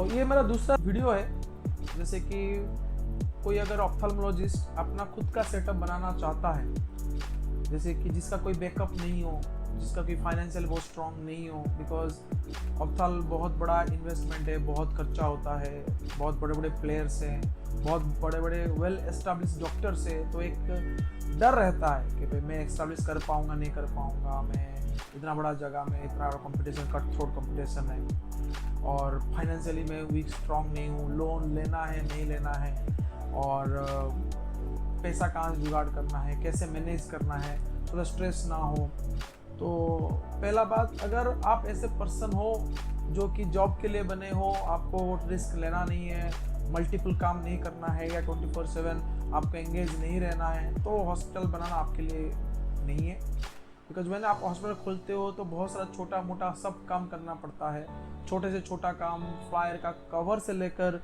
ये मेरा दूसरा वीडियो है। जैसे कि कोई अगर ऑप्थेल्मोलॉजिस्ट अपना खुद का सेटअप बनाना चाहता है, जैसे कि जिसका कोई बैकअप नहीं हो, जिसका कोई फाइनेंशियल बहुत स्ट्रॉन्ग नहीं हो, बिकॉज ऑप्थाल बहुत बड़ा इन्वेस्टमेंट है, बहुत खर्चा होता है, बहुत बड़े बड़े प्लेयर्स हैं, बहुत बड़े बड़े वेल एस्टेब्लिश डॉक्टर्स हैं, तो एक डर रहता है कि भाई मैं एस्टेब्लिश कर पाऊँगा नहीं कर पाऊँगा, मैं इतना बड़ा जगह में इतना बड़ा कंपटीशन, कट थ्रोट कंपटीशन है और फाइनेंशियली मैं वीक स्ट्रॉन्ग नहीं हूँ, लोन लेना है नहीं लेना है, और पैसा कहाँ से जुगाड़ करना है, कैसे मैनेज करना है, थोड़ा स्ट्रेस ना हो। तो पहला बात, अगर आप ऐसे पर्सन हो जो कि जॉब के लिए बने हो, आपको रिस्क लेना नहीं है, मल्टीपल काम नहीं करना है या 24/7 आपको एंगेज नहीं रहना है, तो हॉस्पिटल बनाना आपके लिए नहीं है। बिकॉज मैंने आप हॉस्पिटल खोलते हो तो बहुत सारा छोटा मोटा सब काम करना पड़ता है, छोटे से छोटा काम, फ्लायर का कवर से लेकर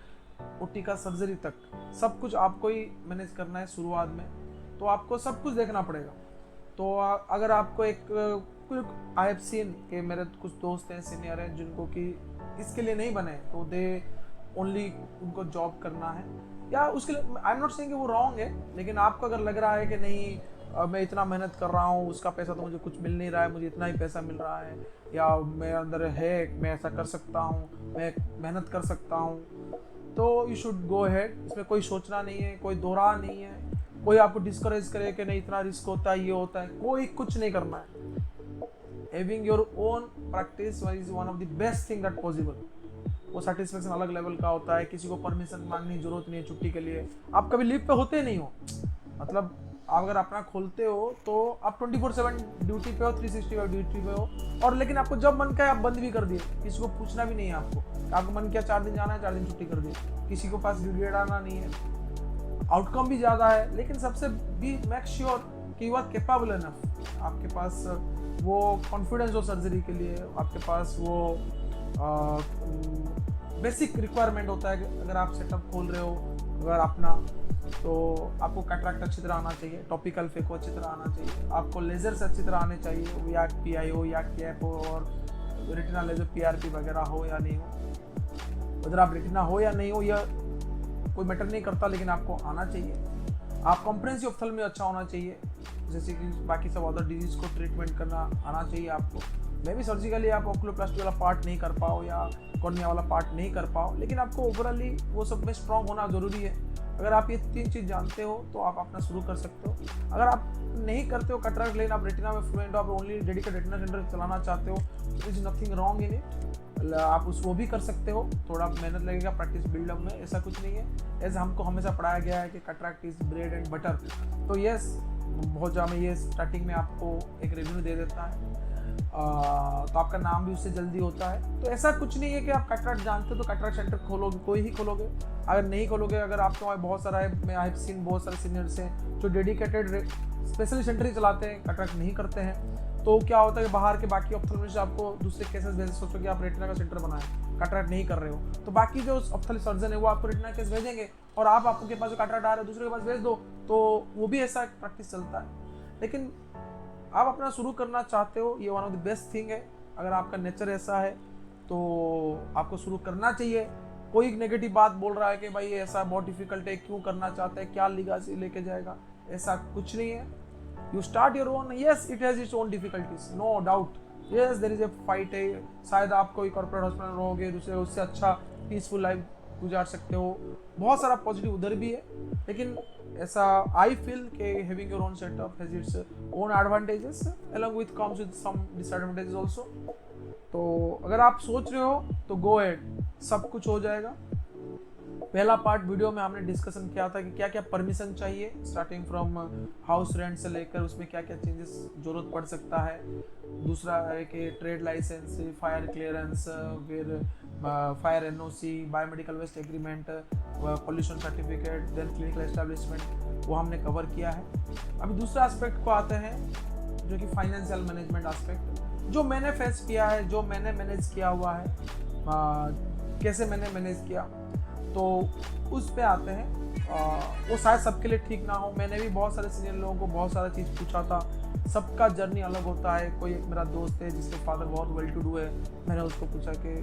ओटी का सर्जरी तक सब कुछ आपको ही मैनेज करना है शुरुआत में, तो आपको सब कुछ देखना पड़ेगा। तो अगर आपको आई हैव सीन कि मेरे कुछ दोस्त हैं, सीनियर हैं, जिनको कि इसके लिए नहीं बने, तो दे ओनली उनको जॉब करना है, या उसके लिए आई एम नॉट सेइंग कि वो रॉन्ग है, लेकिन आपको अगर लग रहा है कि नहीं मैं इतना मेहनत कर रहा हूँ, उसका पैसा तो मुझे कुछ मिल नहीं रहा है, मुझे इतना ही पैसा मिल रहा है, या मेरे अंदर है मैं ऐसा कर सकता हूँ, मैं मेहनत कर सकता हूँ, तो यू शुड गो अहेड। इसमें कोई सोचना नहीं है, कोई दोहरा नहीं है, कोई आपको डिस्करेज करे कि नहीं इतना रिस्क होता है, ये होता है, कोई कुछ नहीं करना है। Having your own practice is one of the best thing that possible. वो सेटिस्फेक्शन अलग लेवल का होता है, किसी को परमिशन मांगने की जरूरत नहीं है छुट्टी के लिए, आप कभी लीव पे होते नहीं हो, मतलब आप अगर अपना खोलते हो तो आप 24/7 ड्यूटी पे हो, 365 ड्यूटी पे हो, और लेकिन आपको जब मन का है आप बंद भी कर दिए, किसी को पूछना भी नहीं है आपको मन किया 4 दिन जाना है 4 दिन छुट्टी कर दी, किसी को पास ड्यूटी डालना नहीं है, आउटकम भी ज़्यादा है, लेकिन सबसे भी मेक श्योर कि यू आर केपेबल इनफ, आपके पास वो कॉन्फिडेंस हो सर्जरी के लिए, आपके पास वो बेसिक रिक्वायरमेंट होता है कि अगर आप सेटअप खोल रहे हो अगर अपना, तो आपको कैटरैक्ट अच्छी तरह आना चाहिए, टॉपिकल फेको अच्छी तरह आना चाहिए, आपको लेज़र से अच्छी तरह आने चाहिए, वो या PI हो या कैप हो, और रेटिना लेज़र PRP वगैरह हो या नहीं हो, अगर आप रेटिना हो या नहीं हो यह कोई मैटर नहीं करता, लेकिन आपको आना चाहिए। आप कॉम्प्रिहेंसिव ऑप्थेल्मी अच्छा होना चाहिए, जैसे कि बाकी सब अदर डिजीज़ को ट्रीटमेंट करना आना चाहिए आपको। मे भी सर्जिकली आप ओक्यूलोप्लास्टी वाला पार्ट नहीं कर पाओ या कॉर्निया वाला पार्ट नहीं कर पाओ, लेकिन आपको ओवरऑली वो सब में स्ट्रॉन्ग होना ज़रूरी है। अगर आप ये 3 चीज़ जानते हो तो आप अपना शुरू कर सकते हो। अगर आप नहीं करते हो कैटरैक्ट, लेकिन आप रेटिना में फ्लुएंट हो, आप ओनली डेडिकेटेड रेटिना सेंटर चलाना चाहते हो, तो is nothing wrong in it, आप वो भी कर सकते हो, थोड़ा मेहनत लगेगा प्रैक्टिस बिल्डअप में, ऐसा कुछ नहीं है। ऐसे हमको हमेशा पढ़ाया गया है कि cataract is bread and butter, तो यस बहुत ज़्यादा में ये स्टार्टिंग में आपको एक रेवेन्यू दे देता है, तो आपका नाम भी उससे जल्दी होता है। तो ऐसा कुछ नहीं है कि आप कैटरैक्ट जानते हो तो कैटरैक्ट सेंटर खोलोगे, कोई ही खोलोगे, अगर नहीं खोलोगे, अगर आपके वहाँ बहुत सारा है, मैं आई हैव सीन बहुत सारे सीनियर्स हैं जो डेडिकेटेड स्पेशली सेंटर ही चलाते हैं, कैटरैक्ट नहीं करते हैं, तो क्या होता है कि बाहर के बाकी ऑप्थेल्मोलॉजिस्ट आपको दूसरे केसेस भेज, सोचो कि आप रेटिना का सेंटर बनाएं, कैटरैक्ट नहीं कर रहे हो, तो बाकी जो ऑप्थेल सर्जन है वो आपको रेटिना केस भेजेंगे, और आप आपके पास जो कैटरैक्ट आ रहा है दूसरे के पास भेज दो, तो वो भी ऐसा प्रैक्टिस चलता है। लेकिन आप अपना शुरू करना चाहते हो, ये one of the best thing है। अगर आपका नेचर ऐसा है तो आपको शुरू करना चाहिए। कोई नेगेटिव बात बोल रहा है कि भाई ये ऐसा बहुत डिफिकल्ट है, क्यों करना चाहते हैं, क्या लीगासी लेके जाएगा, ऐसा कुछ नहीं है। You start your own, yes it has its own difficulties, no doubt, yes there is a fight है, शायद आप कोई कॉर्पोरेट हॉस्पिटल में रहोगे, दूसरे उससे अच्छा पीसफुल लाइफ गुजार सकते हो, बहुत सारा पॉजिटिव उधर भी है, लेकिन ऐसा आई फील कि having your own setup has its own advantages along with comes with some disadvantages also. तो अगर आप सोच रहे हो तो गो अहेड, सब कुछ हो जाएगा। पहला पार्ट वीडियो में हमने डिस्कशन किया था कि क्या क्या परमिशन चाहिए, स्टार्टिंग फ्रॉम हाउस रेंट से लेकर उसमें क्या क्या चेंजेस जरूरत पड़ सकता है। दूसरा है कि ट्रेड लाइसेंस, फायर क्लियरेंस, फिर fire NOC, biomedical waste agreement, pollution certificate, then clinical establishment, वो हमने कवर किया है। अभी दूसरा एस्पेक्ट को आते हैं जो कि फाइनेंशियल मैनेजमेंट एस्पेक्ट, जो मैंने फेस किया है, जो मैंने मैनेज किया हुआ है, कैसे मैंने मैनेज किया, तो उस पे आते हैं। वो शायद सबके लिए ठीक ना हो, मैंने भी बहुत सारे सीनियर लोगों को बहुत सारा चीज़ पूछा था, सबका जर्नी अलग होता है। कोई एक मेरा दोस्त है जिसके फादर बहुत वेल टू डू है, मैंने उसको पूछा कि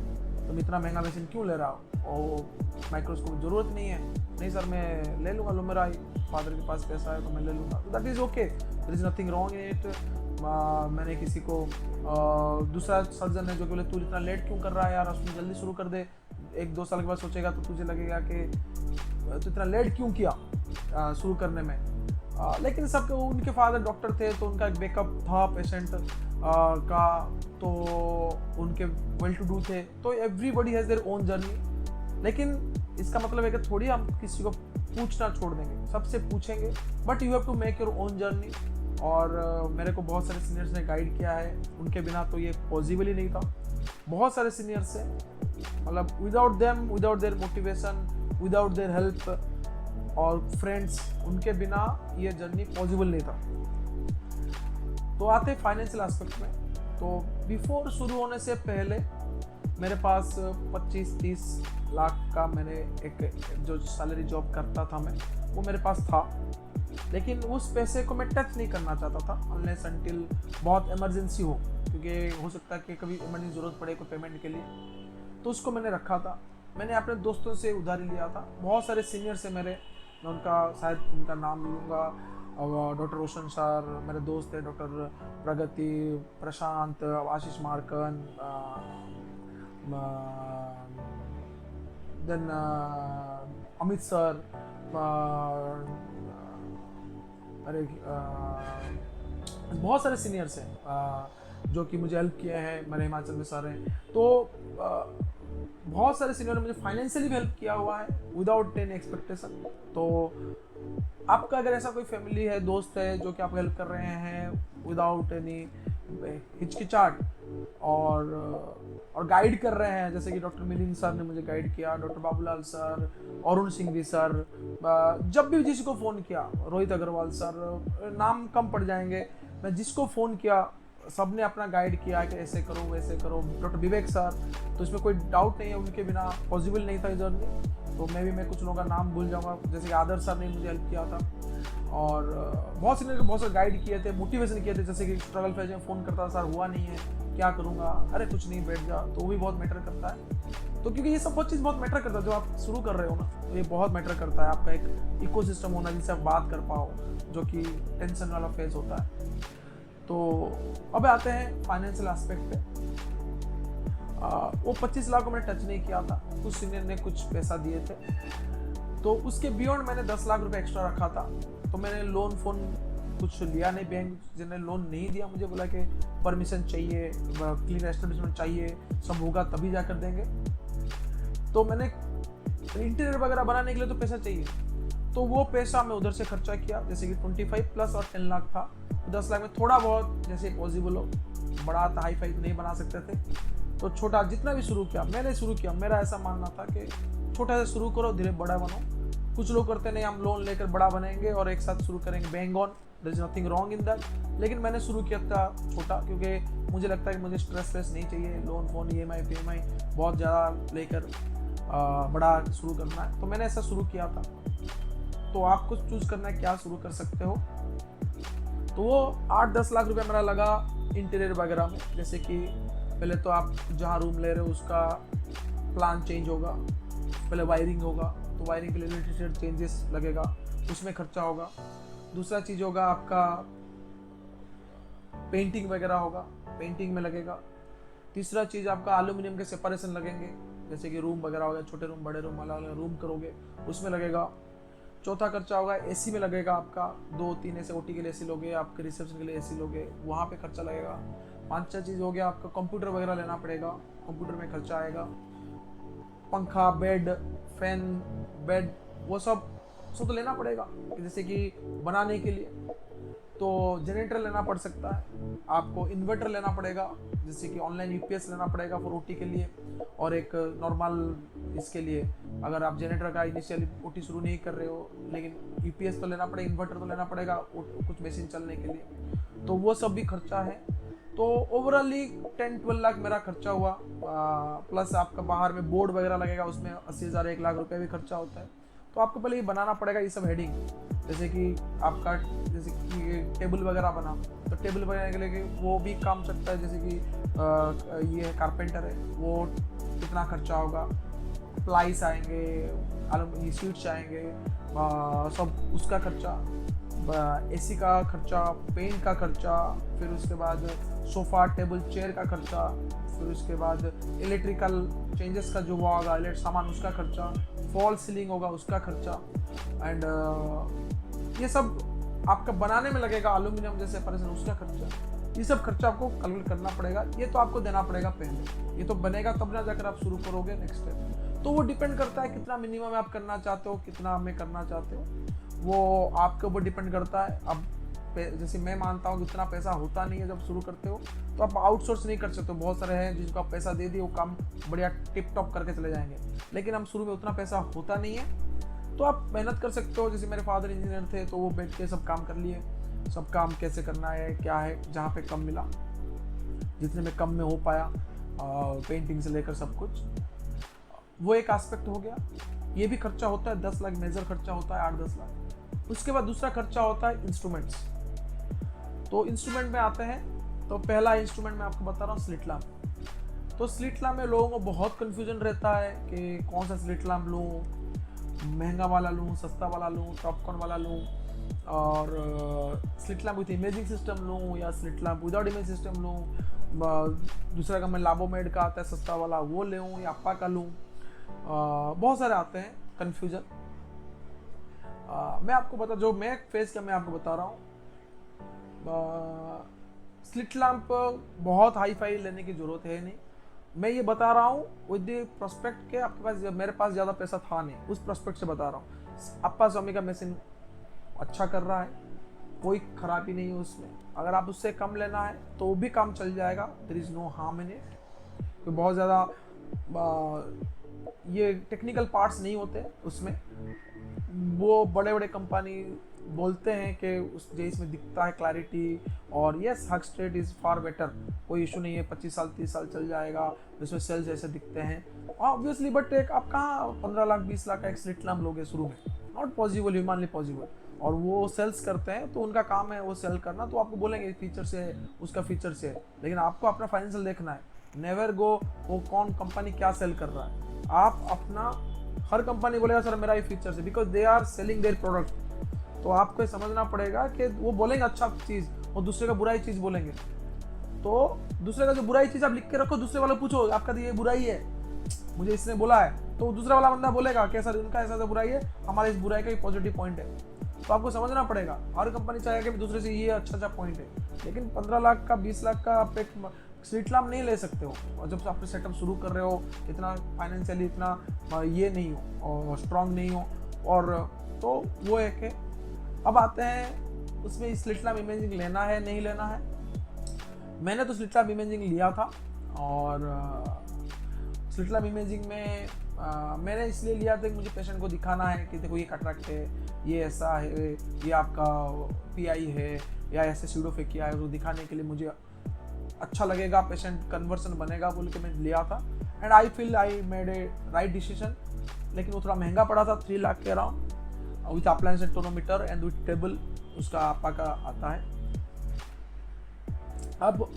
तुम इतना महंगा मशीन क्यों ले रहा हो, और माइक्रोस्कोप ज़रूरत नहीं है। नहीं सर मैं ले लूँगा, लो मेरा फादर के पास पैसा है तो मैं ले लूँगा, तो that is okay, there is nothing wrong in it. मैंने किसी को दूसरा सर्जन है जो कि बोले तू इतना लेट क्यों कर रहा है यार, उसमें जल्दी शुरू कर दे, 1-2 साल के बाद सोचेगा तो तुझे लगेगा कि तो इतना लेट क्यों किया शुरू करने में। लेकिन सबके उनके फादर डॉक्टर थे तो उनका एक बैकअप था पेशेंट का, तो उनके वेल टू डू थे, तो everybody has their own journey. लेकिन इसका मतलब है कि थोड़ी हम किसी को पूछना छोड़ देंगे, सबसे पूछेंगे, but you have to make your own journey. और मेरे को बहुत सारे सीनियर्स ने गाइड किया है, उनके बिना तो ये पॉसिबल ही नहीं था। बहुत सारे सीनियर्स हैं, मतलब without them, without their motivation, without their help और फ्रेंड्स, उनके बिना ये जर्नी पॉसिबल नहीं था। तो आते फाइनेंशियल एस्पेक्ट में, तो बिफोर शुरू होने से पहले मेरे पास 25-30 लाख का मैंने एक जो सैलरी जॉब करता था मैं, वो मेरे पास था। लेकिन उस पैसे को मैं टच नहीं करना चाहता था अनलेस अनटिल बहुत इमरजेंसी हो, क्योंकि हो सकता है कि कभी इमरजेंसी ज़रूरत पड़े कोई पेमेंट के लिए, तो उसको मैंने रखा था। मैंने अपने दोस्तों से उधारी लिया था, बहुत सारे सीनियर से मेरे, मैं उनका शायद उनका नाम लूँगा, और डॉक्टर रोशन सर मेरे दोस्त हैं, डॉक्टर प्रगति, प्रशांत, आशीष मार्कन, देन अमित सर, अरे बहुत सारे सीनियर्स हैं जो कि मुझे हेल्प किए हैं, मेरे हिमाचल में सर हैं। तो बहुत सारे सीनियर ने मुझे फाइनेंशियली भी हेल्प किया हुआ है विदाउट एनी एक्सपेक्टेशन। तो आपका अगर ऐसा कोई फैमिली है, दोस्त है जो कि आपको हेल्प कर रहे हैं विदाउट एनी हिचकिचाहट और गाइड कर रहे हैं, जैसे कि डॉक्टर मिलिंद सर ने मुझे गाइड किया, doctor Babulal sir, Arun Singhvi sir, जब भी जिसी को फ़ोन किया, रोहित अग्रवाल सर, नाम कम पड़ जाएंगे, मैं जिसको फ़ोन किया सबने अपना गाइड किया कि ऐसे करो वैसे करो। डॉक्टर विवेक सर, तो इसमें कोई डाउट नहीं है, उनके बिना पॉसिबल नहीं था ये जर्नी। तो मैं कुछ लोगों का नाम भूल जाऊंगा, जैसे कि आदर्श सर ने मुझे हेल्प किया था, और बहुत सीनियर ने बहुत सारे गाइड किए थे, मोटिवेशन किए थे, जैसे कि स्ट्रगल फेज में फ़ोन करता था, सर हुआ नहीं है क्या करूँगा, अरे कुछ नहीं बैठ जा, तो वो भी बहुत मैटर करता है। तो क्योंकि ये सब बहुत चीज़ बहुत मैटर करता है, जो आप शुरू कर रहे हो ना, तो ये बहुत मैटर करता है, आपका एक इकोसिस्टम होना जिससे आप बात कर पाओ, जो कि टेंशन वाला फेज होता है। तो अब आते हैं फाइनेंशियल एस्पेक्ट पे। वो 25 लाख को मैंने टच नहीं किया था, कुछ सीनियर ने कुछ पैसा दिए थे, तो उसके बियॉन्ड मैंने 10 लाख रुपए एक्स्ट्रा रखा था। तो मैंने लोन फोन कुछ लिया नहीं, बैंक जिन्हें लोन नहीं दिया, मुझे बोला कि परमिशन चाहिए, क्लीन एस्टेब्लिशमेंट चाहिए, सब होगा तभी जाकर देंगे। तो मैंने इंटीरियर वगैरह बनाने के लिए तो पैसा चाहिए, तो वो पैसा मैं उधर से खर्चा किया, जैसे कि 25 प्लस और 10 लाख था। 10 लाख में थोड़ा बहुत जैसे पॉसिबल हो, बड़ा था हाई फाई नहीं बना सकते थे, तो छोटा जितना भी शुरू किया मैंने शुरू किया। मेरा ऐसा मानना था कि छोटा से शुरू करो, धीरे बड़ा बनो। कुछ लोग करते नहीं, हम लोन लेकर बड़ा बनेंगे और एक साथ शुरू करेंगे, bang on, there is nothing wrong in that. लेकिन मैंने शुरू किया था छोटा, क्योंकि मुझे लगता है कि मुझे स्ट्रेस नहीं चाहिए, लोन फोन EMI PMI बहुत ज़्यादा लेकर बड़ा शुरू करना है। तो मैंने ऐसा शुरू किया था। तो आपको चूज करना है क्या शुरू कर सकते हो। तो वो 8-10 लाख रुपए मेरा लगा इंटीरियर वगैरह में, जैसे कि पहले तो आप जहाँ रूम ले रहे हो उसका प्लान चेंज होगा, पहले वायरिंग होगा, तो वायरिंग के लिए रिलेटेड चेंजेस लगेगा, उसमें खर्चा होगा। दूसरा चीज़ होगा आपका पेंटिंग वगैरह होगा, पेंटिंग में लगेगा। तीसरा चीज़ आपका एल्यूमिनियम के सेपरेशन लगेंगे, जैसे कि रूम वगैरह हो गया, छोटे रूम बड़े रूम अलग अलग रूम करोगे उसमें लगेगा। चौथा खर्चा होगा एसी में लगेगा, आपका 2-3 ऐसे OT के लिए एसी लोगे, आपके रिसेप्शन के लिए एसी लोगे, वहाँ पे खर्चा लगेगा। 5-6 चीज़ हो गया, आपका कंप्यूटर वगैरह लेना पड़ेगा, कंप्यूटर में खर्चा आएगा। पंखा, बेड, फैन, बेड, वो सब तो लेना पड़ेगा, जैसे कि बनाने के लिए। तो जनरेटर लेना पड़ सकता है आपको, इन्वर्टर लेना पड़ेगा, जैसे कि ऑनलाइन UPS लेना पड़ेगा फॉर OT के लिए, और एक नॉर्मल इसके लिए अगर आप जनरेटर का इनिशियली OT शुरू नहीं कर रहे हो, लेकिन UPS तो लेना पड़ेगा, इन्वर्टर तो लेना पड़ेगा कुछ मशीन चलने के लिए, तो वो सब भी खर्चा है। तो ओवरऑली 10-12 लाख मेरा खर्चा हुआ, प्लस आपका बाहर में बोर्ड वगैरह लगेगा, उसमें 80,000 1 लाख रुपए भी खर्चा होता है। तो आपको पहले ये बनाना पड़ेगा ये सब हेडिंग, जैसे कि आपका जैसे कि टेबल वगैरह बना, तो टेबल बनाने के लिए वो भी काम सकता है, जैसे कि ये कारपेंटर है, वो कितना खर्चा होगा, प्लाइस आएंगे, एल्यूमिनियम शीट्स आएंगे, सब उसका खर्चा, एसी का खर्चा, पेंट का खर्चा, फिर उसके बाद सोफ़ा टेबल चेयर का खर्चा, फिर उसके बाद इलेक्ट्रिकल चेंजेस का जो हुआ होगा इलेक्ट्रिक सामान उसका खर्चा, फॉल सीलिंग होगा उसका खर्चा, एंड ये सब आपका बनाने में लगेगा, एल्यूमिनियम जैसे परसेंट उसका खर्चा, ये सब खर्चा आपको कैलकुलेट करना पड़ेगा। ये तो आपको देना पड़ेगा पहले, ये तो बनेगा तब ना जाकर आप शुरू करोगे नेक्स्ट स्टेप। तो वो डिपेंड करता है कितना मिनिमम आप करना चाहते हो, कितना में करना चाहते हो, वो आपके ऊपर डिपेंड करता है। अब जैसे मैं मानता हूँ कि उतना पैसा होता नहीं है जब शुरू करते हो, तो आप आउटसोर्स नहीं कर सकते हो। बहुत सारे हैं जिनको आप पैसा दे दिए वो काम बढ़िया टिप टॉप करके चले जाएंगे, लेकिन हम शुरू में उतना पैसा होता नहीं है, तो आप मेहनत कर सकते हो। जैसे मेरे फादर इंजीनियर थे तो वो बैठ के सब काम कर लिए, सब काम कैसे करना है क्या है, जहाँ पे कम मिला, जितने में कम में हो पाया, पेंटिंग से लेकर सब कुछ, वो एक एस्पेक्ट हो गया। ये भी खर्चा होता है, 10 लाख मेजर खर्चा होता है, 8-10 लाख। उसके बाद दूसरा खर्चा होता है इंस्ट्रूमेंट्स। तो इंस्ट्रूमेंट में आते हैं, तो पहला इंस्ट्रूमेंट मैं आपको बता रहा हूँ स्लिट लैम्प। तो स्लिट लैम्प में लोगों को बहुत कन्फ्यूजन रहता है कि कौन सा स्लिट लैम्प लूँ, महंगा वाला लूँ, सस्ता वाला लूँ, टॉपकॉन वाला लूँ, और slit lamp with imaging system लूँ या slit lamp without image system लूँ। दूसरा का मैं लाबोमेड का आता है सस्ता वाला वो लूँ या अप्पा का लूँ। बहुत सारे आते हैं कन्फ्यूजन। मैं आपको बता, जो मैं फेस किया मैं आपको बता रहा हूँ। स्लिट लैम्प बहुत हाई फाई लेने की ज़रूरत है नहीं, मैं ये बता रहा हूँ विद द प्रोस्पेक्ट के आपके पास, मेरे पास ज़्यादा पैसा था नहीं, उस प्रोस्पेक्ट से बता रहा हूँ। अप्पा स्वामी का मशीन अच्छा कर रहा है, कोई खराबी नहीं है उसमें। अगर आप उससे कम लेना है तो भी काम चल जाएगा, there is no harm in it. कोई बहुत ज़्यादा ये टेक्निकल पार्ट्स नहीं होते उसमें। वो बड़े बड़े कंपनी बोलते हैं कि उस जो इसमें दिखता है क्लैरिटी, और yes hug straight is far better, कोई इशू नहीं है, 25 साल 30 साल चल जाएगा, इसमें सेल्स ऐसे दिखते हैं ऑब्वियसली। बट एक आप कहाँ 15 लाख 20 लाख का एक स्लिट लैम्प लोगे शुरू में, नॉट पॉसिबल, ह्यूमनली पॉसिबल। और वो सेल्स करते हैं तो उनका काम है वो सेल करना, तो आपको बोलेंगे फीचर से है, उसका फीचर से है, लेकिन आपको अपना फाइनेंशियल देखना है। नेवर गो वो कौन कंपनी क्या सेल कर रहा है, आप अपना, हर कंपनी बोलेगा सर मेरा ये फीचर है, because they are selling their product. तो आपको समझना पड़ेगा कि वो बोलेंगे अच्छा चीज़ और दूसरे का बुराई चीज़ बोलेंगे, तो दूसरे का जो बुराई चीज़ आप लिख के रखो, दूसरे वाला पूछो आपका ये बुराई है, मुझे इसने बोला है, तो दूसरा वाला बंदा बोलेगा कि सर उनका ऐसा बुराई है, हमारे इस बुराई का ही पॉजिटिव पॉइंट है। तो आपको समझना पड़ेगा, हर कंपनी चाहेगा कि दूसरे से ये अच्छा पॉइंट है, लेकिन 15 लाख का 20 लाख का आप एक स्लिट लैम्प नहीं ले सकते हो। और जब आप सेटअप शुरू कर रहे हो, इतना फाइनेंशियली इतना ये नहीं हो और स्ट्रांग नहीं हो, और तो वो एक है। अब आते हैं उसमें स्लिट लैम्प इमेजिंग लेना है नहीं लेना है। मैंने तो स्लिट लैम्प इमेजिंग लिया था, और स्लिट लैम्प इमेजिंग में मैंने इसलिए लिया था कि मुझे पेशेंट को दिखाना है कि देखो ये कैटरेक्ट है, ये ऐसा है, ये आपका PI है या ऐसे स्यूडोफेकिया है, तो दिखाने के लिए मुझे अच्छा लगेगा, पेशेंट कन्वर्सन बनेगा बोल के मैं लिया था। And I feel I made a right decision. लेकिन वो थोड़ा महंगा पड़ा था, 3 लाख के around, with appliance and tonometer and with table, उसका आपा का आता है। अब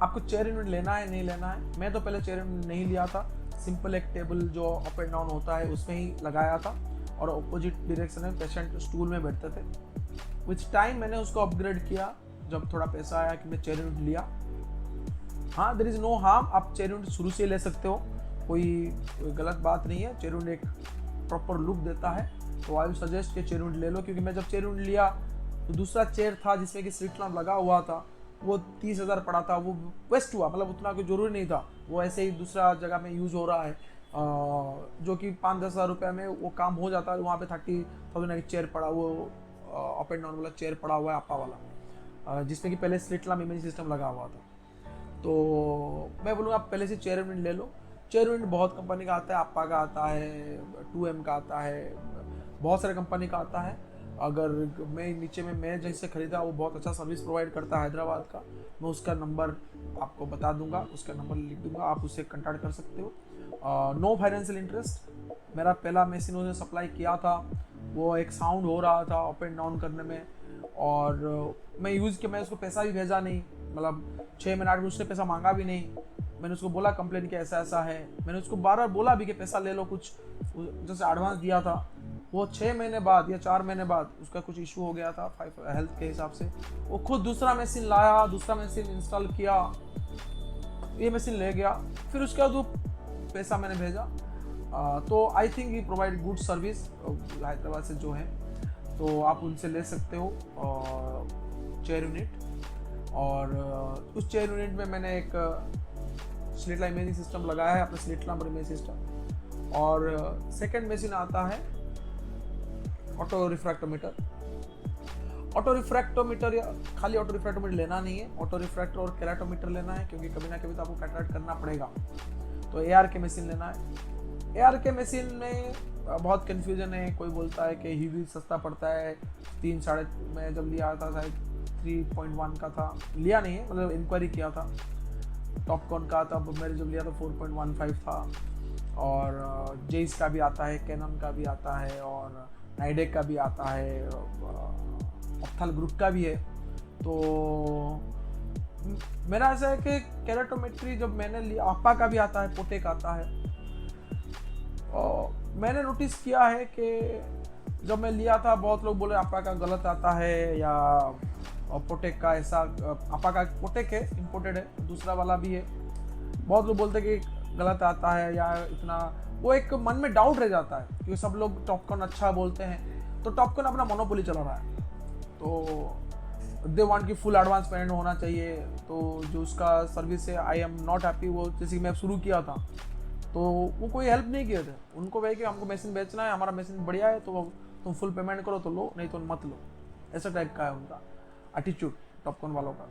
आपको चेयर यूनिट लेना है नहीं लेना है। मैं तो पहले चेयर यूनिट नहीं लिया था, सिंपल एक टेबल जो अप एंड डाउन होता है उसमें ही लगाया था, और अपोजिट डायरेक्शन में पेशेंट स्टूल में बैठते थे। विथ टाइम मैंने उसको अपग्रेड किया, जब थोड़ा पैसा आया कि मैं चेयर यूनिट लिया। हाँ, देयर इज़ नो हार्म, आप चेयर यूनिट शुरू से ले सकते हो, कोई गलत बात नहीं है। चेयर यूनिट एक प्रॉपर लुक देता है, तो आई विल सजेस्ट कि चेयर यूनिट ले लो। क्योंकि मैं जब चेयर यूनिट लिया तो दूसरा चेयर था जिसमें कि स्लिट लैम्प लगा हुआ था, वो 30,000 पड़ा था, वो वेस्ट हुआ, मतलब उतना कोई ज़रूरी नहीं था, वो ऐसे ही दूसरा जगह में यूज़ हो रहा है, जो कि 5-10 हज़ार रुपये में वो काम हो जाता है। वहाँ पे 30,000 एक चेयर पड़ा, वो अप एंड डाउन वाला चेयर पड़ा हुआ है, आपा वाला, जिसमें कि पहले स्लिट लैम्प इमेज सिस्टम लगा हुआ था। तो मैं बोलूँगा आप पहले से चेयर यूनिट ले लो। चेयर यूनिट बहुत कंपनी का आता है, आपा का आता है, 2M का आता है, बहुत सारे कंपनी का आता है। अगर मैं जैसे ख़रीदा वो बहुत अच्छा सर्विस प्रोवाइड करता है हैदराबाद का, मैं उसका नंबर आपको बता दूंगा, उसका नंबर लिख दूंगा, आप उससे कॉन्टैक्ट कर सकते हो। No financial interest. मेरा पहला मशीन उन्होंने सप्लाई किया था, वो एक साउंड हो रहा था अप एंड डाउन करने में, और मैं यूज़ किया, मैं उसको पैसा भी भेजा नहीं, मतलब 6 महीने 8 महीने उसने पैसा मांगा भी नहीं, मैंने उसको बोला कंप्लेन कि ऐसा ऐसा है, मैंने उसको बार बार बोला भी कि पैसा ले लो, कुछ जैसे एडवांस दिया था। वो 6 महीने बाद या 4 महीने बाद उसका कुछ इशू हो गया था हेल्थ के हिसाब से, वो खुद दूसरा मशीन लाया, दूसरा मशीन इंस्टॉल किया, ये मशीन ले गया, फिर उसके बाद वो पैसा मैंने भेजा। तो I think he provide good service Hyderabad से जो है, तो आप उनसे ले सकते हो चेयर यूनिट। और उस चेयर यूनिट में मैंने एक स्लिटला इमेजिंग सिस्टम लगाया है, अपना स्लिटला इमेजिंग सिस्टम। और सेकंड मशीन आता है ऑटो रिफ्रैक्टोमीटर। ऑटो रिफ्रैक्टोमीटर या खाली ऑटो रिफ्रैक्टोमीटर लेना नहीं है, ऑटो रिफ्रैक्टर और कैराटोमीटर लेना है, क्योंकि कभी ना कभी तो आपको कैटरेक्ट करना पड़ेगा। तो AR के मशीन लेना है। AR के मशीन में बहुत कन्फ्यूजन है, कोई बोलता है कि ह्यूविज सस्ता पड़ता है, 3 साढ़े, मैं जब लिया था शायद 3.1 का था, लिया नहीं है मतलब इंक्वायरी किया था, टॉपकॉन का तब मैंने जब लिया था 4.15 था। और जेइस का भी आता है, कैनन का भी आता है, और नाइडेक का भी आता है, ऑप्थल ग्रुप का भी है। तो मेरा ऐसा है कि कैरेटोमेट्री जब मैंने लिया, आपा का भी आता है, पोटेक आता है। और मैंने नोटिस किया है कि जब मैं लिया था बहुत लोग बोले आपा का गलत आता है, या पोटेक का ऐसा, आपा का पोटेक है इम्पोर्टेड है, दूसरा वाला भी है, बहुत लोग बोलते हैं कि गलत आता है या इतना, वो एक मन में डाउट रह जाता है, क्योंकि सब लोग टॉपकॉन अच्छा बोलते हैं, तो टॉपकॉन अपना मोनोपोली चला रहा है, तो दे वांट की फुल एडवांस पेमेंट होना चाहिए। तो जो उसका सर्विस है, आई एम नॉट हैप्पी। वो जैसे मैं शुरू किया था तो वो कोई हेल्प नहीं किए थे, उनको वही कि हमको मशीन बेचना है, हमारा मशीन बढ़िया है, तो तुम फुल पेमेंट करो तो लो, नहीं तो मत लो, ऐसा टाइप का है उनका एटीट्यूड टॉपकॉन वालों का।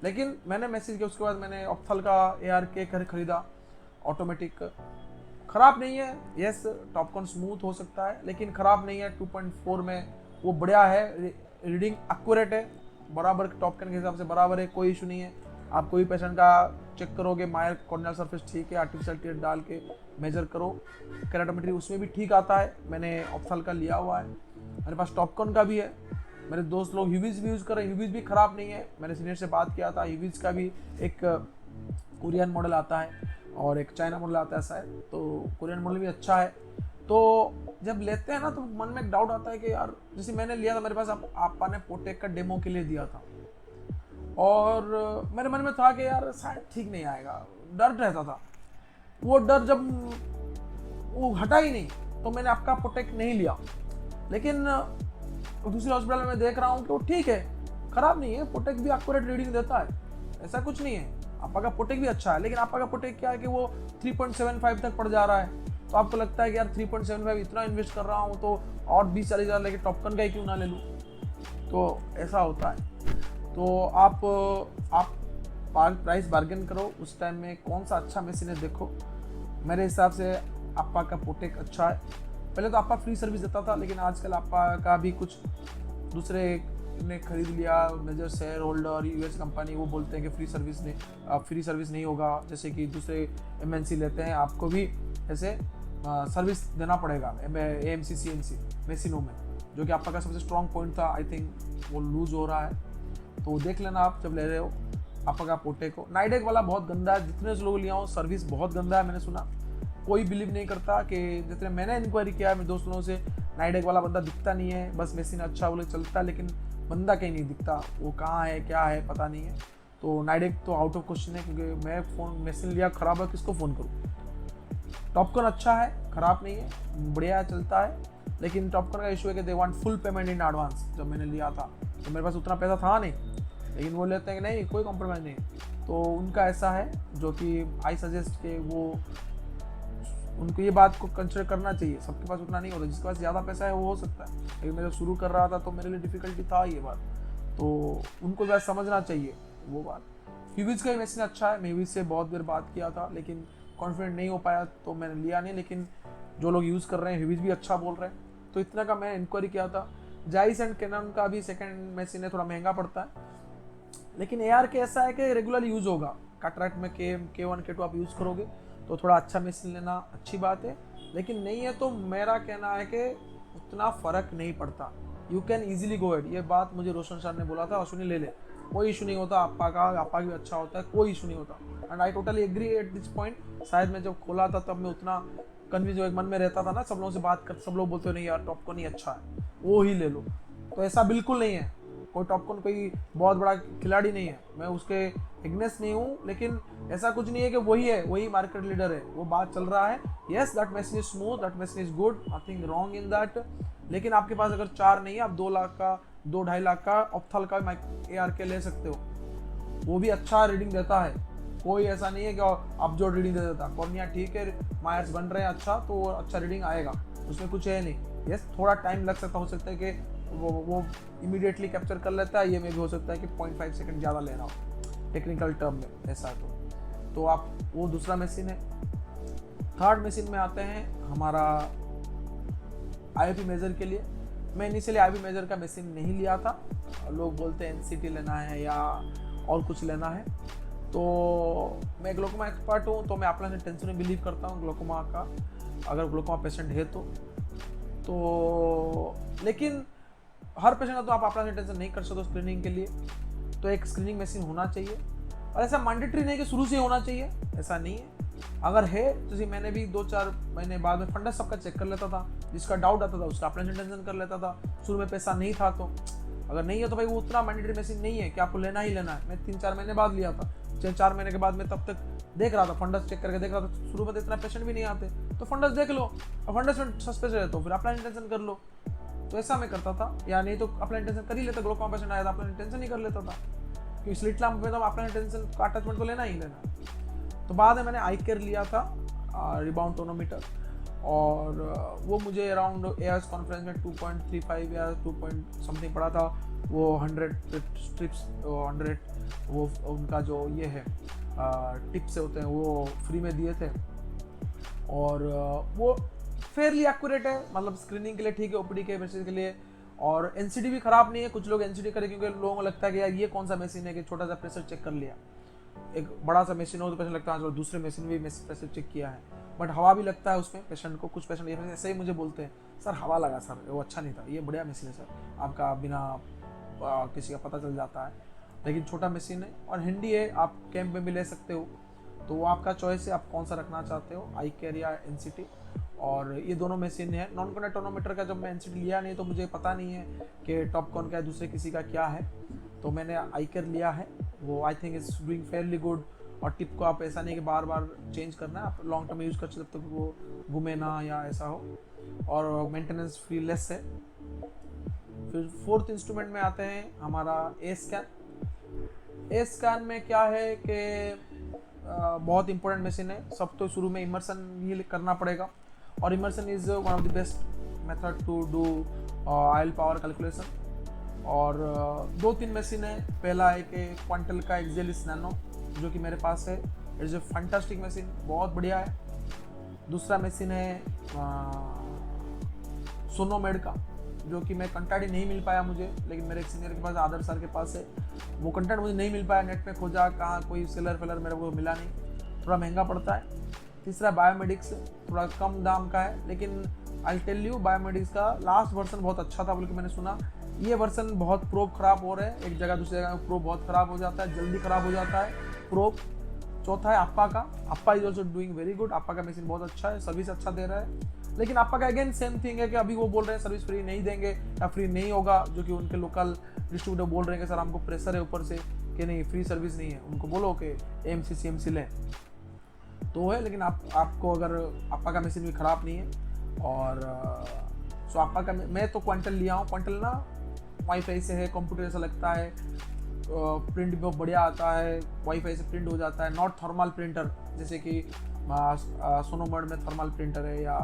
लेकिन मैंने मैसेज किया, उसके बाद मैंने ऑप्थल का ARK खरीदा ऑटोमेटिक। ख़राब नहीं है, यस टॉपकॉन स्मूथ हो सकता है लेकिन ख़राब नहीं है। 2.4 में वो बढ़िया है, रीडिंग एक्यूरेट है, बराबर टॉपकॉन के हिसाब से बराबर है, कोई इशू नहीं है। आप कोई पेशेंट का चेक करोगे, मायर कॉर्नियल सरफेस ठीक है, आर्टिफिशियल टीथ डाल के मेजर करो, कैराटोमेट्री उसमें भी ठीक आता है। मैंने ऑप्थल का लिया हुआ है, मेरे पास टॉपकॉन का भी है, मेरे दोस्त लोग ह्यूविज भी यूज़ कर रहे हैं, ह्यूविज भी ख़राब नहीं है। मैंने सीनियर से बात किया था, ह्यूविज का भी एक कोरियन मॉडल आता है और एक चाइना मॉडल आता है शायद, तो कोरियन मॉडल भी अच्छा है। तो जब लेते हैं ना तो मन में एक डाउट आता है कि यार, जैसे मैंने लिया था, मेरे पास आपा ने पोटेक का डेमो के लिए दिया था, और मेरे मन में था कि यार शायद ठीक नहीं आएगा, डर रहता था। वो डर जब वो हटा ही नहीं, तो मैंने आपका पोटेक नहीं लिया। लेकिन दूसरे हॉस्पिटल में देख रहा हूँ कि वो ठीक है, ख़राब नहीं है, पोटेक भी एक्यूरेट रीडिंग देता है, ऐसा कुछ नहीं है। आपा का पोटेक भी अच्छा है, लेकिन आपा का पोटेक क्या है कि वो 3.75 तक पड़ जा रहा है। तो आपको लगता है कि यार 3.75 इतना इन्वेस्ट कर रहा हूँ, तो और 20-40 हज़ार लेके टॉपकॉन का ही क्यों ना ले लूँ, तो ऐसा होता है। तो आप प्राइस बार्गेन करो, उस टाइम में कौन सा अच्छा मशीन है देखो। मेरे हिसाब से आपा का पोटेक अच्छा है। पहले तो आपा फ्री सर्विस देता था, लेकिन आजकल आपा का भी कुछ दूसरे ने खरीद लिया, major shareholder US company, वो बोलते हैं कि फ्री सर्विस नहीं होगा, जैसे कि दूसरे MNC लेते हैं, आपको भी ऐसे सर्विस देना पड़ेगा AMC CNC मशीनों में, जो कि आपका सबसे स्ट्रॉन्ग पॉइंट था। आई थिंक वो लूज हो रहा है, तो देख लेना आप जब ले रहे हो आपका का पोटेक को। नाइडेक वाला बहुत गंदा है, जितने लोग लिया हो सर्विस बहुत गंदा है, मैंने सुना। कोई बिलीव नहीं करता कि जितने मैंने इंक्वायरी किया है मेरे दोस्तों से, नाइडेक वाला बंदा दिखता नहीं है, बस मशीन अच्छा बोले चलता है, लेकिन बंदा कहीं नहीं दिखता, वो कहाँ है क्या है पता नहीं है। तो नाइडेक तो आउट ऑफ क्वेश्चन है, क्योंकि मैं फ़ोन मशीन लिया ख़राब है, किसको फ़ोन करूँ। टॉपकॉन अच्छा है, ख़राब नहीं है, बढ़िया चलता है, लेकिन टॉपकॉन का इशू है कि they want full payment in advance. जब मैंने लिया था तो मेरे पास उतना पैसा था नहीं, लेकिन वो लेते हैं कि नहीं कोई कॉम्प्रोमाइज़ नहीं, तो उनका ऐसा है, जो कि आई सजेस्ट के वो उनको ये बात को कंसिडर करना चाहिए। सबके पास उतना नहीं होता, जिसके पास ज़्यादा पैसा है वो हो सकता है, लेकिन मैं जब शुरू कर रहा था तो मेरे लिए डिफ़िकल्टी था ये बात, तो उनको ज़्यादा समझना चाहिए वो बात। ह्यूविज का ही मशीन अच्छा है, मैं ह्यूविज से बहुत देर बात किया था, लेकिन कॉन्फिडेंट नहीं हो पाया तो मैंने लिया नहीं। लेकिन जो लोग यूज़ कर रहे हैं ह्यूविज भी अच्छा बोल रहे हैं, तो इतना का मैं इंक्वायरी किया था। जाइस एंड कैनन का भी सेकेंड मशीन है, थोड़ा महंगा पड़ता है, लेकिन ARK ऐसा है कि रेगुलर यूज़ होगा। कैटरेक्ट में K1 K2 आप यूज़ करोगे तो थोड़ा अच्छा मशीन लेना अच्छी बात है, लेकिन नहीं है तो मेरा कहना है कि उतना फ़र्क नहीं पड़ता। You can easily go ahead, ये बात मुझे रोशन सर ने बोला था, अश्विनी ले ले, कोई इशू नहीं होता, आपका भी अच्छा होता है, कोई इशू नहीं होता। And I totally agree at this point. शायद मैं जब खोला था तब मैं उतना कन्फ्यूज एक मन में रहता था ना, सब लोगों से बात कर, सब लोग बोलते हो नहीं यार टॉपकॉन नहीं अच्छा है, वो ही ले लो। तो ऐसा बिल्कुल नहीं है, कोई टॉपकॉन कोई बहुत बड़ा खिलाड़ी नहीं है, मैं उसके एग्नेस्ट नहीं हूँ, लेकिन ऐसा कुछ नहीं है कि वही है, वही मार्केट लीडर है, वो बात चल रहा है। Yes that machine is smooth, that machine is good, nothing wrong in that. लेकिन आपके पास अगर 4 नहीं है, आप 2 लाख का 2-2.5 लाख का ऑप्थल का ARK ले सकते हो, वो भी अच्छा रीडिंग देता है। कोई ऐसा नहीं है कि आप जो रीडिंग दे देता, कॉर्निया ठीक है, मायर्स बन रहे हैं अच्छा, तो अच्छा रीडिंग आएगा, उसमें कुछ है नहीं। यस थोड़ा टाइम लग सकता, हो सकता है कि वो इमीडिएटली कैप्चर कर लेता है, ये में भी हो सकता है कि 0.5 सेकंड ज़्यादा लेना हो टेक्निकल टर्म में, ऐसा तो आप वो दूसरा मशीन है। थर्ड मशीन में आते हैं हमारा IOP मेजर के लिए। मैं इनिशियली IOP मेजर का मशीन नहीं लिया था, लोग बोलते हैं NCT लेना है या और कुछ लेना है, तो मैं ग्लोकोमा एक्सपर्ट हूँ, तो मैं अपना टेंशन में बिलीव करता हूँ ग्लोकोमा का, अगर ग्लोकोमा पेशेंट है तो लेकिन हर पेशेंट का तो आप अपना टेंशन नहीं कर सकते स्क्रीनिंग के लिए, तो एक स्क्रीनिंग मशीन होना चाहिए। और ऐसा मैंडेटरी नहीं कि शुरू से होना चाहिए, ऐसा नहीं है। अगर है तो मैंने भी 2-4 महीने बाद में फंडस सबका चेक कर लेता था, जिसका डाउट आता था उसका अपना टेंशन कर लेता था, शुरू में पैसा नहीं था तो। अगर नहीं है तो भाई वो उतना मैंडेटरी मशीन नहीं है कि आपको लेना ही लेना है। मैं 3-4 महीने बाद लिया था, 4 महीने के बाद मैं तब तक देख रहा था, फंडस चेक करके देख रहा था, शुरू में तो इतना पेशेंट भी नहीं आते, तो फंडस देख लो, और फंडस में सस्पेंस है तो फिर अपना इंटेंशन कर लो। तो ऐसा मैं करता था, या नहीं तो अपना इंटेंशन कर ही लेता, ग्लोकोमा पेशेंट आया था अपना इंटेंशन ही कर लेता था, क्योंकि स्लिट लैम्प में तो अपना इंटेंशन का अटैचमेंट तो लेना ही लेना। तो बाद में मैंने iCare लिया था, रिबाउंड टोनोमीटर, और वो मुझे अराउंड AIS कॉन्फ्रेंस में 2.35 या 2 समथिंग पड़ा था। वो 100 स्ट्रिप्स, 100 वो उनका जो ये है टिप्स होते हैं वो फ्री में दिए थे, और वो फेयरली एक्यूरेट है, मतलब स्क्रीनिंग के लिए ठीक है, OPD के मशीन के लिए। और NCD भी खराब नहीं है, कुछ लोग NCD करें क्योंकि लोगों को लगता है कि यार ये कौन सा मशीन है कि छोटा सा प्रेशर चेक कर लिया, एक बड़ा सा मशीन हो तो पेशेंट लगता है चलो दूसरे मशीन भी प्रेशर चेक किया है, बट हवा भी लगता है उसमें पेशेंट को। कुछ पेशेंट ऐसे ही मुझे बोलते हैं सर हवा लगा सर, वो अच्छा नहीं था, ये बढ़िया मशीन है सर, आपका बिना किसी का पता चल जाता है। लेकिन छोटा मशीन है और हैंडी है, आप कैंप में भी ले सकते हो, तो वो आपका चॉइस है, आप कौन सा रखना चाहते हो, iCare या NCT। और ये दोनों मशीन है। नॉन कॉन्टैक्ट टोनोमीटर का जब मैं NCT लिया नहीं तो मुझे पता नहीं है कि टॉपकॉन का दूसरे किसी का क्या है, तो मैंने iCare लिया है, वो I think is doing fairly good. और टिप को आप ऐसा नहीं कि बार बार चेंज करना है, आप लॉन्ग टर्म यूज़ कर सकते जब तक वो घूमे ना या ऐसा हो, और मेंटेनेंस फ्री लेस है। फिर फोर्थ इंस्ट्रूमेंट में आते हैं हमारा A स्कैन में क्या है कि बहुत इंपॉर्टेंट मशीन है। सब तो शुरू में इमर्सन ही करना पड़ेगा, और immersion is one of the best method to do oil power calculation. और 2-3 मशीन है, पहला है कि क्वांटल का एक्सेलिस नैनो जो कि मेरे पास है, it is a fantastic machine, बहुत बढ़िया है। दूसरा मशीन है सोनोमेड का, जो कि मैं कंटेंट ही नहीं मिल पाया मुझे, लेकिन मेरे एक सीनियर के पास, आदर्श सर के पास है, वो कंटेंट मुझे नहीं मिल पाया, नेट पे खोजा, कहाँ कोई सेलर मेरे को मिला नहीं, थोड़ा महंगा पड़ता है। तीसरा बायोमेडिक्स, थोड़ा कम दाम का है, लेकिन आई टेल यू बायोमेडिक्स का लास्ट वर्जन बहुत अच्छा था बोल के मैंने सुना, ये वर्जन बहुत प्रोब खराब हो रहे हैं, एक जगह दूसरी जगह प्रोब बहुत खराब हो जाता है, जल्दी खराब हो जाता है प्रोब। चौथा है अप्पा का, Appa is also doing very good, Appa का मशीन बहुत अच्छा है, सर्विस अच्छा दे रहा है। लेकिन अप्पा का अगेन सेम थिंग है कि अभी वो बोल रहे हैं सर्विस फ्री नहीं देंगे या फ्री नहीं होगा, जो कि उनके लोकल डिस्ट्रीब्यूटर बोल रहे हैं कि सर हमको प्रेशर है ऊपर से कि नहीं फ्री सर्विस नहीं है, उनको बोलो कि AMC CMC लें तो है। लेकिन आपको अगर अप्पा का मशीन भी ख़राब नहीं है, और सो अप्पा का मैं तो क्वांटल लिया हूँ। क्वांटल ना वाईफाई से है, कंप्यूटर ऐसा लगता है, प्रिंट भी बहुत बढ़िया आता है, वाईफाई से प्रिंट हो जाता है, नॉट थर्मल प्रिंटर जैसे कि सोनोमेड में थर्मल प्रिंटर है या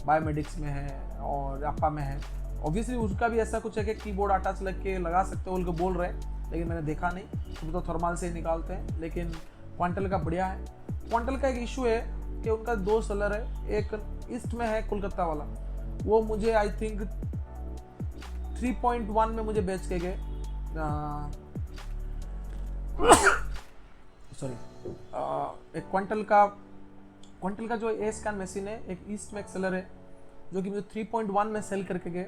बायोमेडिक्स में है और अप्पा में है। ऑब्वियसली उसका भी ऐसा कुछ है कि कीबोर्ड अटैच लग के लगा सकते हो, उनको बोल रहे हैं, लेकिन मैंने देखा नहीं, तो थर्मल से ही निकालते हैं। लेकिन क्वांटल का बढ़िया है। क्वांटल का एक इशू है कि उनका 2 सेलर है, एक ईस्ट में है कोलकाता वाला, वो मुझे आई थिंक 3.1 में मुझे बेच के गए, सॉरी एक क्वांटल का जो A स्कैन मशीन है, एक ईस्ट में एक सेलर है जो कि मुझे 3.1 में सेल करके गए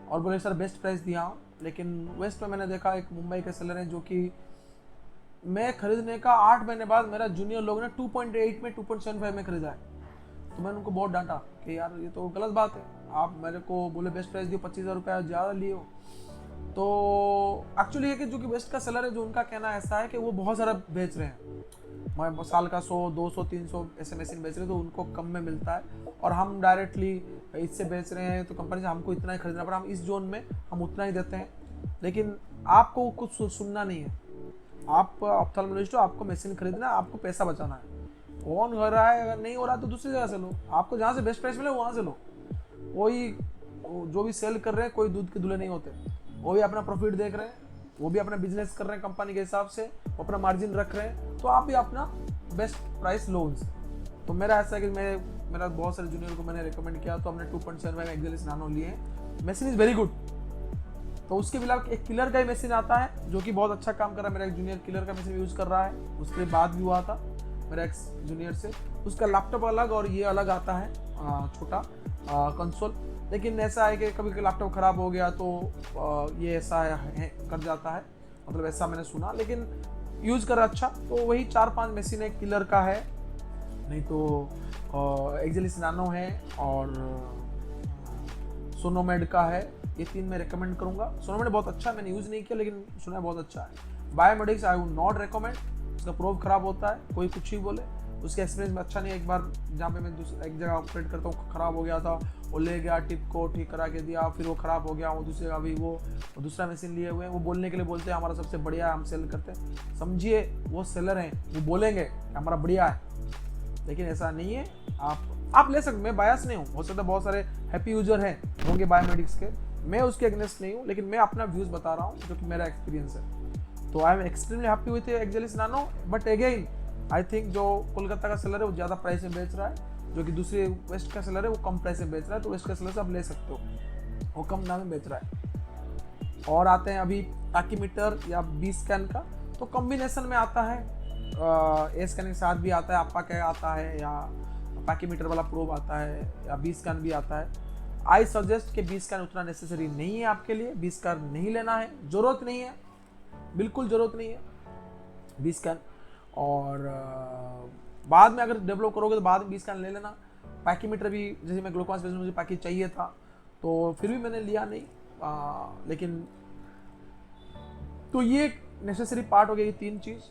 और बोले सर बेस्ट प्राइस दिया हूँ, लेकिन वेस्ट में मैंने देखा एक मुंबई के सेलर हैं जो कि मैं खरीदने का 8 महीने बाद मेरा जूनियर लोग ने 2.8 में 2.75 में खरीदा है। तो मैंने उनको बहुत डांटा कि यार ये तो गलत बात है, आप मेरे को बोले बेस्ट प्राइस दियो, 25,000 रुपया ज़्यादा लिए हो। तो एक्चुअली है कि जो कि वेस्ट का सेलर है, जो उनका कहना ऐसा है कि वो बहुत सारा बेच रहे हैं, मैं साल का 100 200 300 ऐसे मशीन बेच रहे हैं, तो उनको कम में मिलता है और हम डायरेक्टली इससे बेच रहे हैं तो कंपनी से हमको इतना ही खरीदना पड़ा, हम इस जोन में हम उतना ही देते हैं। लेकिन आपको कुछ सुनना नहीं है, आप ऑप्थेल्मोलॉजिस्ट हो, आपको मशीन खरीदना है, आपको पैसा बचाना है। कौन हो रहा है, अगर नहीं हो रहा तो दूसरी जगह से लो, आपको जहाँ से बेस्ट प्राइस मिले वहाँ से लो। कोई जो भी सेल कर रहे हैं कोई दूध के दूल्हे नहीं होते, वो भी अपना प्रॉफिट देख रहे हैं, वो भी अपना बिजनेस कर रहे हैं कंपनी के हिसाब से, वो अपना मार्जिन रख रहे हैं, तो आप भी अपना बेस्ट प्राइस लो उनसे। तो मेरा ऐसा है कि मेरा बहुत सारे जूनियर को मैंने रिकमेंड किया तो हमने 2.75 एक्जेलिस नानो लिए हैं। Machine is very good. तो उसके बिना एक किलर का ही मशीन आता है जो कि बहुत अच्छा काम कर रहा है। मेरा एक जूनियर किलर का मशीन यूज़ कर रहा है, उसके बाद भी हुआ था मेरा एक्स जूनियर से। उसका लैपटॉप अलग और ये अलग आता है, छोटा कंसोल। लेकिन ऐसा है कि कभी लैपटॉप ख़राब हो गया तो ये ऐसा है कर जाता है, मतलब ऐसा मैंने सुना। लेकिन यूज़ कर अच्छा, तो वही 4-5 मशीन है, किलर का है, नहीं तो एक्जेलिस नानो है और सोनोमेड का है। ये 3 मैं रिकमेंड करूँगा। सोनोमेड बहुत अच्छा है, मैंने यूज़ नहीं किया लेकिन सुना है बहुत अच्छा है। बायोमेडिक्स आई वुड नॉट रिकमेंड, उसका प्रोब खराब होता है, कोई कुछ ही बोले, उसके एक्सपीरियंस में अच्छा नहीं है। एक बार जहाँ पे मैं एक जगह ऑपरेट करता हूँ ख़राब हो गया था, वो ले गया टिप को ठीक करा के दिया, फिर वो ख़राब हो गया, वो दूसरी जगह भी वो दूसरा मशीन लिए हुए हैं, वो बोलने के लिए बोलते हैं हमारा सबसे बढ़िया है, हम सेल करते हैं। समझिए वो सेलर हैं, वो बोलेंगे कि हमारा बढ़िया है, लेकिन ऐसा नहीं है। आप ले सकते, मैं बायस नहीं हूँ, हो सकता है बहुत सारे हैप्पी यूजर हैं होंगे बायोमेडिक्स के, मैं उसके अगेंस्ट नहीं हूँ, लेकिन मैं अपना व्यूज़ बता रहा हूँ जो कि मेरा एक्सपीरियंस है। तो I am extremely happy with Exelis nano. But again I think जो कोलकाता का सेलर है वो ज़्यादा प्राइस में बेच रहा है, जो कि दूसरे वेस्ट का सेलर है वो कम प्राइस में बेच रहा है। तो वेस्ट का सेलर से आप ले सकते हो, वो कम दाम में बेच रहा है। और आते हैं अभी पैकीमीटर या बी स्कैन का, तो कॉम्बिनेशन में आता है, ए स्कैनिंग के साथ भी आता है, आपका क्या आता है, या पैकीमीटर वाला प्रोब आता है, या बी स्कैन भी आता है। आई सजेस्ट कि बी स्कैन उतना नेसेसरी नहीं है आपके लिए, बी स्कैन नहीं लेना है, ज़रूरत नहीं है, बिल्कुल ज़रूरत नहीं है बी स्कैन। और बाद में अगर डेवलप करोगे तो बाद में बी स्कैन ले लेना। पैकीमीटर भी, जैसे मैं ग्लूकोज पेशेंट, मुझे पैकी चाहिए था तो फिर भी मैंने लिया नहीं, लेकिन तो ये नेसेसरी पार्ट हो गया ये 3 चीज़।